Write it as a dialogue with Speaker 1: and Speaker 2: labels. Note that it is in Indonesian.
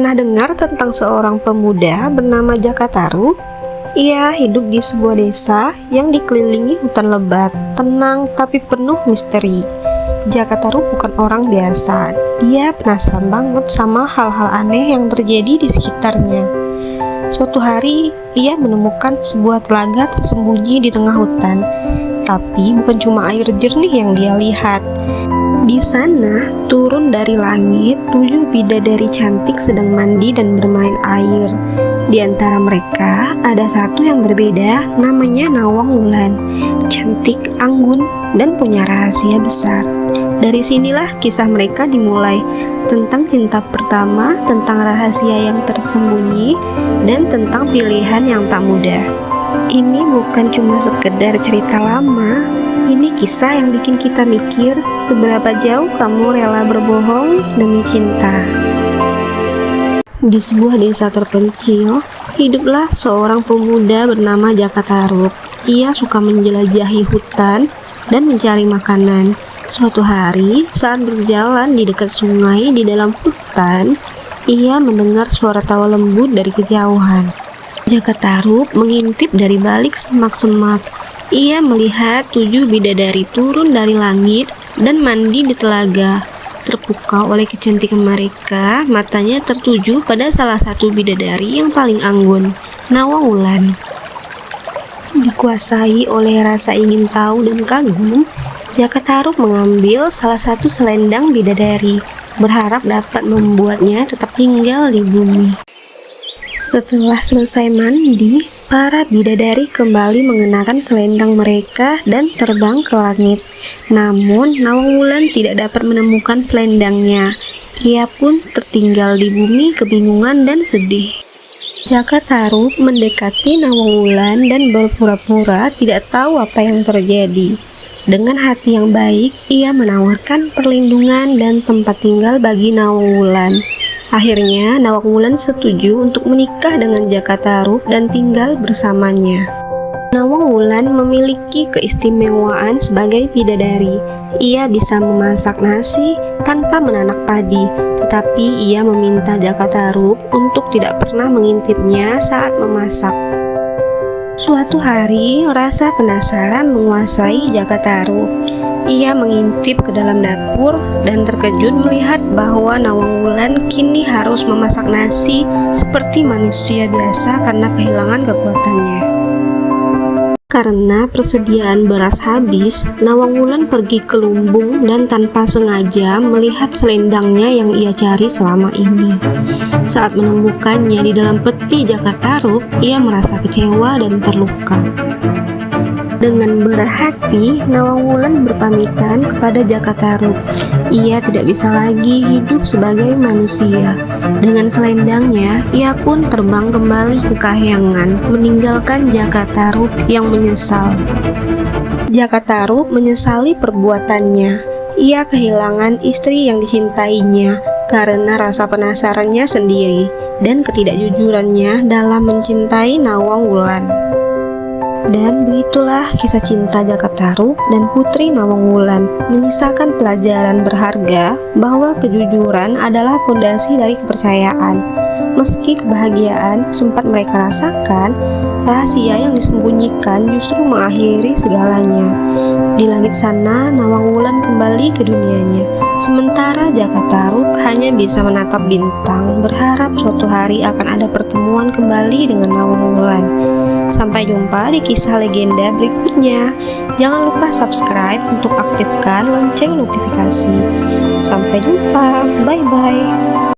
Speaker 1: Pernah dengar tentang seorang pemuda bernama Jaka Tarub? Ia hidup di sebuah desa yang dikelilingi hutan lebat, tenang tapi penuh misteri. Jaka Tarub bukan orang biasa. Dia penasaran banget sama hal-hal aneh yang terjadi di sekitarnya. Suatu hari, ia menemukan sebuah telaga tersembunyi di tengah hutan. Tapi bukan cuma air jernih yang dia lihat. Di sana, turun dari langit 7 bidadari cantik sedang mandi dan bermain air. Di antara mereka, ada satu yang berbeda, namanya Nawang Wulan. Cantik, anggun, dan punya rahasia besar. Dari sinilah kisah mereka dimulai, tentang cinta pertama, tentang rahasia yang tersembunyi, dan tentang pilihan yang tak mudah. Ini bukan cuma sekedar cerita lama, ini kisah yang bikin kita mikir seberapa jauh kamu rela berbohong demi cinta. Di sebuah desa terpencil, hiduplah seorang pemuda bernama Jaka Tarub. Ia suka menjelajahi hutan dan mencari makanan. Suatu hari, saat berjalan di dekat sungai di dalam hutan, ia mendengar suara tawa lembut dari kejauhan. Jaka Tarub mengintip dari balik semak-semak. Ia melihat 7 bidadari turun dari langit dan mandi di telaga. Terpukau oleh kecantikan mereka, matanya tertuju pada salah satu bidadari yang paling anggun, Nawang Wulan. Dikuasai oleh rasa ingin tahu dan kagum, Jaka Tarub mengambil salah satu selendang bidadari, berharap dapat membuatnya tetap tinggal di bumi. Setelah selesai mandi, para bidadari kembali mengenakan selendang mereka dan terbang ke langit. Namun, Nawang Wulan tidak dapat menemukan selendangnya. Ia pun tertinggal di bumi kebingungan dan sedih. Jaka Tarub mendekati Nawang Wulan dan berpura-pura tidak tahu apa yang terjadi. Dengan hati yang baik, ia menawarkan perlindungan dan tempat tinggal bagi Nawang Wulan. Akhirnya, Nawang Wulan setuju untuk menikah dengan Jaka Tarub dan tinggal bersamanya. Nawang Wulan memiliki keistimewaan sebagai bidadari. Ia bisa memasak nasi tanpa menanak padi, tetapi ia meminta Jaka Tarub untuk tidak pernah mengintipnya saat memasak. Suatu hari, rasa penasaran menguasai Jaka Tarub. Ia mengintip ke dalam dapur dan terkejut melihat bahwa Nawang Wulan kini harus memasak nasi seperti manusia biasa karena kehilangan kekuatannya. Karena persediaan beras habis, Nawang Wulan pergi ke lumbung dan tanpa sengaja melihat selendangnya yang ia cari selama ini. Saat menemukannya di dalam peti Jaka Tarub, ia merasa kecewa dan terluka. Dengan berhati, Nawang Wulan berpamitan kepada Jaka Tarub. Ia tidak bisa lagi hidup sebagai manusia. Dengan selendangnya, ia pun terbang kembali ke kahyangan, meninggalkan Jaka Tarub yang menyesal. Jaka Tarub menyesali perbuatannya. Ia kehilangan istri yang dicintainya karena rasa penasarannya sendiri dan ketidakjujurannya dalam mencintai Nawang Wulan. Dan begitulah kisah cinta Jaka Tarub dan Putri Nawang Wulan, menyisakan pelajaran berharga bahwa kejujuran adalah fondasi dari kepercayaan. Meski kebahagiaan sempat mereka rasakan, rahasia yang disembunyikan justru mengakhiri segalanya. Di langit sana, Nawang Wulan kembali ke dunianya, sementara Jaka Tarub hanya bisa menatap bintang, berharap suatu hari akan ada pertemuan kembali dengan Nawang Wulan. Sampai jumpa di kisah legenda berikutnya. Jangan lupa subscribe untuk aktifkan lonceng notifikasi. Sampai jumpa, bye-bye.